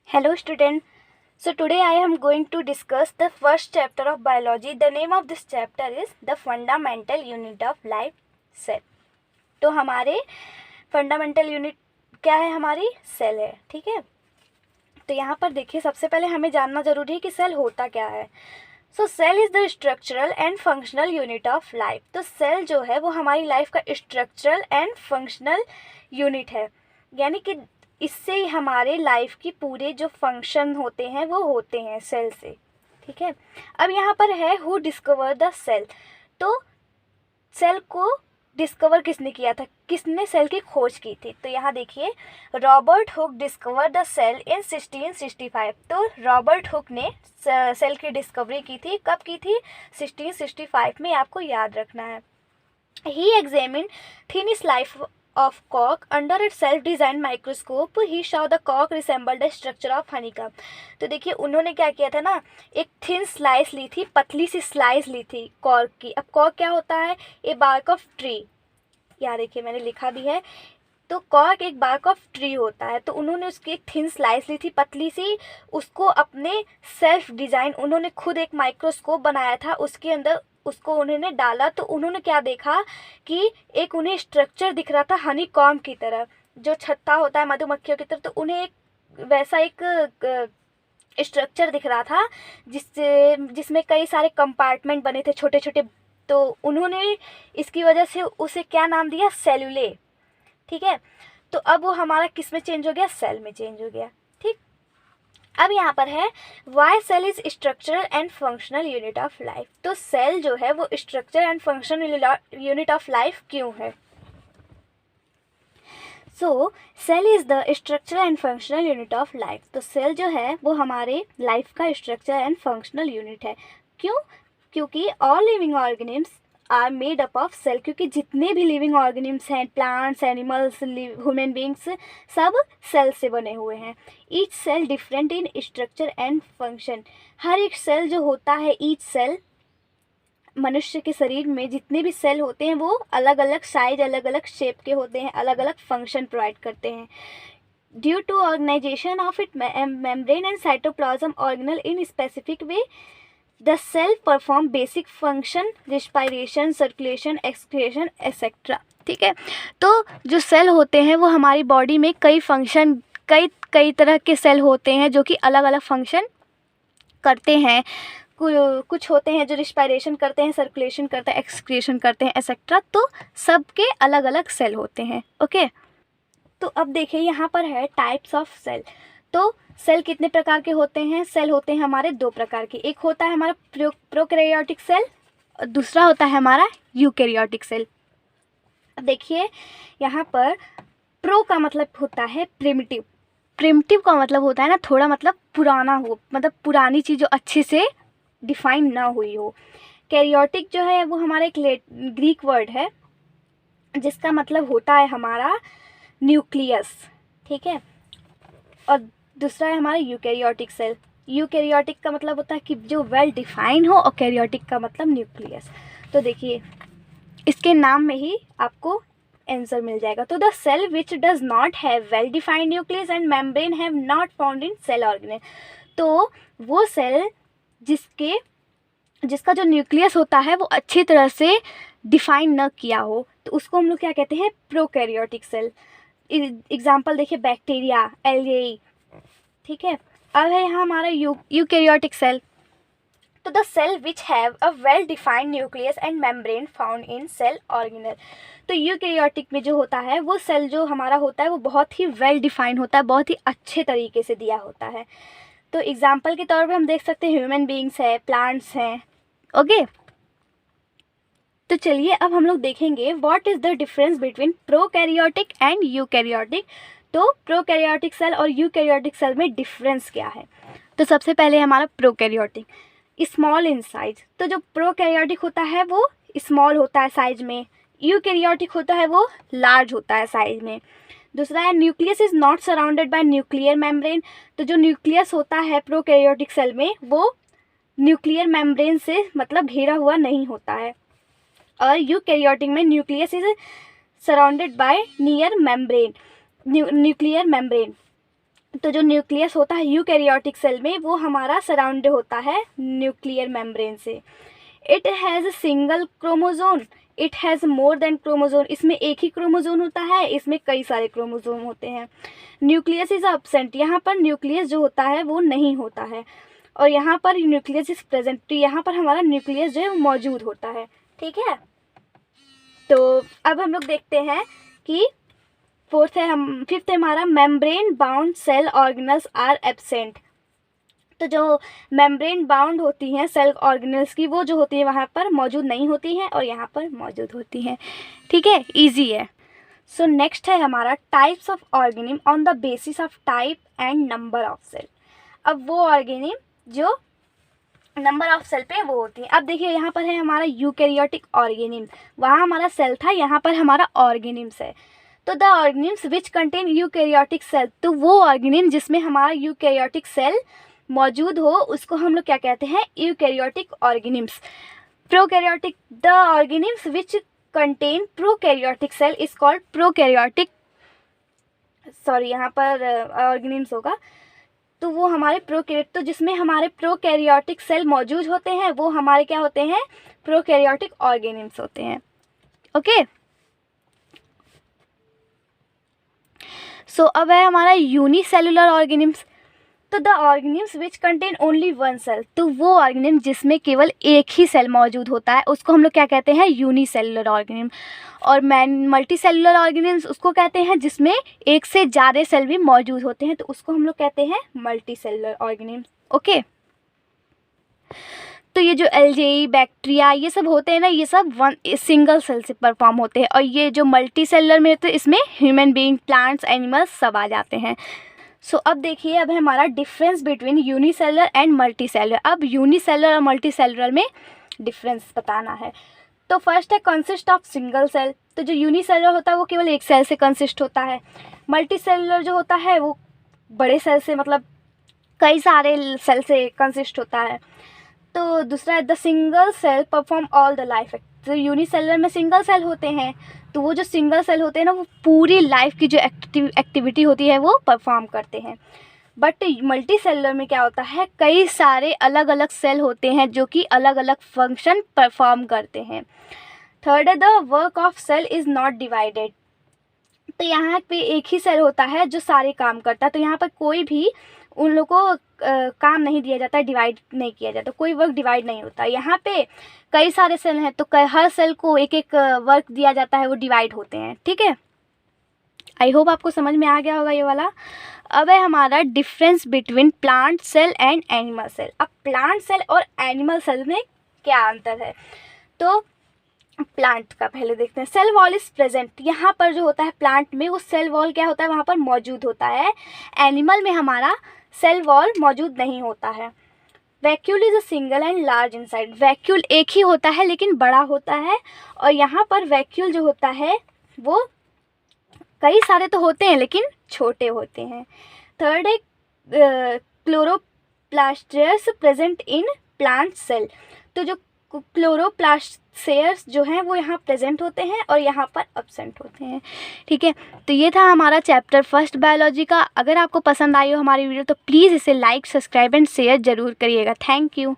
Hello student. So today I am going to discuss the first chapter of biology. The name of this chapter is the fundamental unit of life, cell. तो हमारे fundamental unit क्या है? हमारी cell है. ठीक है, तो यहाँ पर देखिए, सबसे पहले हमें जानना ज़रूरी है कि सेल होता क्या है. So cell is the structural and functional unit of life. तो सेल जो है वो हमारी लाइफ का स्ट्रक्चरल एंड फंक्शनल यूनिट है, यानी कि इससे ही हमारे लाइफ की पूरे जो फंक्शन होते हैं वो होते हैं सेल से. ठीक है, अब यहाँ पर है हु डिस्कवर द सेल. तो सेल को डिस्कवर किसने किया था, किसने सेल की खोज की थी? तो यहाँ देखिए, Robert Hooke discover the cell in 1665. तो रॉबर्ट हुक ने सेल की डिस्कवरी की थी. कब की थी? 1665 में. आपको याद रखना है. He examine thin slice of cork under a self-designed microscope. He saw the cork resembled the structure of honeycomb. तो देखिए, उन्होंने क्या किया था ना, एक थिन स्लाइस ली थी, पतली सी स्लाइस ली थी कॉर्क की. अब कॉर्क क्या होता है? ए बार्क ऑफ ट्री. यहाँ देखिए, मैंने लिखा भी है. तो कॉर्क एक बार्क ऑफ ट्री होता है. तो उन्होंने उसकी एक थिन स्लाइस ली थी, पतली सी. उसको अपने सेल्फ डिज़ाइन, उन्होंने खुद एक माइक्रोस्कोप बनाया था, उसके अंदर उसको उन्होंने डाला. तो उन्होंने क्या देखा कि एक उन्हें स्ट्रक्चर दिख रहा था हनी कॉम्ब की तरह, जो छत्ता होता है मधुमक्खियों की तरह. तो उन्हें एक वैसा एक स्ट्रक्चर दिख रहा था जिसमें कई सारे कंपार्टमेंट बने थे, छोटे छोटे. तो उन्होंने इसकी वजह से उसे क्या नाम दिया? सेलुले. ठीक है, तो अब वो हमारा किस में चेंज हो गया? सेल में चेंज हो गया. ठीक, अब यहाँ पर है why cell is structural and functional unit of life. तो सेल जो है वो structure and functional unit of life क्यों है? So cell is the structural and functional unit of life. तो सेल जो है वो हमारे लाइफ का स्ट्रक्चर एंड फंक्शनल यूनिट है. क्यों? क्योंकि all living organisms are made up of cell. क्योंकि जितने भी लिविंग ऑर्गेनिम्स हैं, प्लांट्स, एनिमल्स, ह्यूमन बींग्स, सब सेल से बने हुए हैं. Each cell different in structure and function. हर एक सेल जो होता है, ईच सेल, मनुष्य के शरीर में जितने भी सेल होते हैं वो अलग अलग साइज, अलग अलग शेप के होते हैं, अलग अलग फंक्शन प्रोवाइड करते हैं. Due to organisation of it membrane and cytoplasm organelle in specific way, the cell perform basic function, respiration, circulation, excretion, etcetera. ठीक है, तो जो सेल होते हैं वो हमारी बॉडी में कई फंक्शन, कई तरह के सेल होते हैं जो कि अलग अलग फंक्शन करते हैं. कुछ होते हैं जो रिस्पायरेशन करते हैं, सर्कुलेशन करते हैं, एक्सक्रीशन करते हैं, एक्सेट्रा. तो सबके अलग अलग सेल होते हैं. ओके, तो अब देखिए, यहाँ पर है टाइप्स ऑफ सेल. तो सेल कितने प्रकार के होते हैं? सेल होते हैं हमारे दो प्रकार के. एक होता है हमारा प्रोकैरियोटिक सेल और दूसरा होता है हमारा यूकैरियोटिक सेल. अब देखिए, यहाँ पर प्रो का मतलब होता है प्रिमिटिव. प्रिमिटिव का मतलब होता है ना, थोड़ा मतलब पुराना हो, मतलब पुरानी चीज़ जो अच्छे से डिफाइन ना हुई हो. कैरियोटिक जो है वो हमारा एक ग्रीक वर्ड है जिसका मतलब होता है हमारा न्यूक्लियस. ठीक है, और दूसरा है हमारा यूकैरियोटिक सेल. यूकैरियोटिक का मतलब होता है कि जो वेल डिफाइन हो, और कैरियोटिक का मतलब न्यूक्लियस. तो देखिए, इसके नाम में ही आपको आंसर मिल जाएगा. तो the cell which does not have well defined nucleus and membrane have not found in cell organelle. तो वो सेल जिसका जो न्यूक्लियस होता है वो अच्छी तरह से डिफाइन न किया हो, तो उसको हम लोग क्या कहते हैं? Prokaryotic cell. एग्जाम्पल देखिए, बैक्टीरिया, एल्गी. ठीक है, अब है यहाँ हमारा यूकैरियोटिक सेल. तो the cell which have a well defined nucleus and membrane found in cell organelle. तो यूकैरियोटिक में जो होता है वो सेल जो हमारा होता है वो बहुत ही वेल डिफाइंड होता है, बहुत ही अच्छे तरीके से दिया होता है. तो एग्जाम्पल के तौर पे हम देख सकते हैं ह्यूमन बींग्स है, प्लांट्स हैं. ओके, तो चलिए अब हम लोग देखेंगे what is the difference between prokaryotic and eukaryotic. तो प्रोकैरियोटिक सेल और यूकैरियोटिक सेल में डिफरेंस क्या है? तो सबसे पहले हमारा प्रोकैरियोटिक, स्मॉल इन साइज. तो जो प्रोकैरियोटिक होता है वो स्मॉल होता है साइज में, यूकैरियोटिक होता है वो लार्ज होता है साइज में. दूसरा है nucleus is not surrounded by nuclear membrane. तो जो न्यूक्लियस होता है प्रोकैरियोटिक सेल में वो न्यूक्लियर मेम्ब्रेन से मतलब घेरा हुआ नहीं होता है. और यूकैरियोटिक में nucleus is surrounded by near membrane, nuclear membrane. तो जो न्यूक्लियस होता है यूकैरियोटिक सेल में, वो हमारा सराउंड होता है न्यूक्लियर मेम्ब्रेन से। It has a single chromosome, it has more than chromosome, इसमें एक ही क्रोमोजोम होता है, इसमें कई सारे क्रोमोजोम होते हैं। न्यूक्लियस इज अब्सेंट, यहाँ पर न्यूक्लियस जो होता है वो नहीं होता है, और यहाँ पर न्यूक्लियस इज प्रेजेंट, तो यहाँ पर हमारा न्यूक्लियस जो है वो मौजूद होता है। ठीक है, तो अब हम लोग देखते हैं कि फिफ्थ है हमारा membrane bound cell organelles are absent. तो जो मेम्ब्रेन बाउंड होती हैं सेल ऑर्गेनल्स की, वो जो होती है वहाँ पर मौजूद नहीं होती हैं और यहाँ पर मौजूद होती हैं। ठीक है, इजी है। सो नेक्स्ट है हमारा types of organism on the basis of type and number of cell. अब वो ऑर्गेनिम जो नंबर ऑफ सेल पे वो होती है। अब देखिए यहाँ पर है हमारा यूकैरियोटिक ऑर्गेनिम, वहाँ हमारा सेल था, यहाँ पर हमारा ऑर्गेनिम्स है। तो the organisms which contain eukaryotic cell, तो वो ऑर्गेनिम जिसमें हमारा यूकैरियोटिक सेल मौजूद हो उसको हम लोग क्या कहते हैं, eukaryotic organisms. Prokaryotic, the organisms which contain prokaryotic cell is called prokaryotic, sorry यहाँ पर ऑर्गेनिम्स होगा, तो वो हमारे प्रोकैरियोटिक, तो जिसमें हमारे प्रोकैरियोटिक सेल मौजूद होते हैं वो हमारे क्या होते हैं, प्रोकैरियोटिक ऑर्गेनिम्स होते हैं। ओके, सो अब है हमारा यूनिसेलुलर ऑर्गेनिम्स। तो the organisms which contain only one cell, तो वो ऑर्गेनिम जिसमें केवल एक ही सेल मौजूद होता है उसको हम लोग क्या कहते हैं, यूनिसेलुलर ऑर्गेनिम। और मल्टी सेलुलर ऑर्गेनिम्स उसको कहते हैं जिसमें एक से ज़्यादा सेल भी मौजूद होते हैं, तो उसको हम लोग कहते हैं मल्टी सेलुलर ऑर्गेनिम्स। ओके, तो ये जो एल्गी, बैक्टीरिया, ये सब होते हैं ना, ये सब वन सिंगल सेल से परफॉर्म होते हैं, और ये जो मल्टी सेलुलर में तो इसमें ह्यूमन बीइंग, प्लांट्स, एनिमल्स सब आ जाते हैं। सो अब देखिए, अब है हमारा difference between unicellular and multi cellular. अब यूनिसेलुलर और मल्टी सेलुलर में डिफरेंस बताना है। तो फर्स्ट है कंसिस्ट ऑफ सिंगल सेल, तो जो यूनिसेलुलर होता है वो केवल एक सेल से कंसिस्ट होता है। मल्टी सेलुलर जो होता है वो बड़े सेल से, मतलब कई सारे सेल से कंसिस्ट होता है। तो दूसरा है the single cell perform all the life act, तो यूनिसेलुलर में सिंगल सेल होते हैं, तो वो जो सिंगल सेल होते हैं ना वो पूरी लाइफ की जो एक्टिविटी होती है वो परफॉर्म करते हैं। बट मल्टी सेलुलर में क्या होता है, कई सारे अलग अलग सेल होते हैं जो कि अलग अलग फंक्शन परफॉर्म करते हैं। थर्ड है the work of cell is not divided, तो यहाँ पे एक ही सेल होता है जो सारे काम करता है, तो यहाँ पर कोई भी उन लोगों को काम नहीं दिया जाता, डिवाइड नहीं किया जाता, कोई वर्क डिवाइड नहीं होता। यहाँ पे कई सारे सेल हैं तो हर सेल को एक एक वर्क दिया जाता है, वो डिवाइड होते हैं। ठीक है, आई होप आपको समझ में आ गया होगा ये वाला। अब है हमारा difference between plant cell and animal cell. अब प्लांट सेल और एनिमल सेल में क्या अंतर है, तो प्लांट का पहले देखते हैं। सेल वॉल इज प्रेजेंट, यहाँ पर जो होता है प्लांट में वो सेल वॉल क्या होता है, वहाँ पर मौजूद होता है। एनिमल में हमारा सेल वॉल मौजूद नहीं होता है। Vacuole is a single and large inside, vacuole एक ही होता है लेकिन बड़ा होता है, और यहाँ पर वैक्यूल जो होता है वो कई सारे तो होते हैं लेकिन छोटे होते हैं। थर्ड है क्लोरोप्लास्टर्स प्रेजेंट इन प्लांट सेल, तो जो क्लोरोप्लास्टर्स जो हैं वो यहाँ प्रेजेंट होते हैं और यहाँ पर एब्सेंट होते हैं। ठीक है, तो ये था हमारा चैप्टर फर्स्ट बायोलॉजी का। अगर आपको पसंद आई हो हमारी वीडियो तो प्लीज़ इसे लाइक, सब्सक्राइब एंड शेयर ज़रूर करिएगा। Thank you.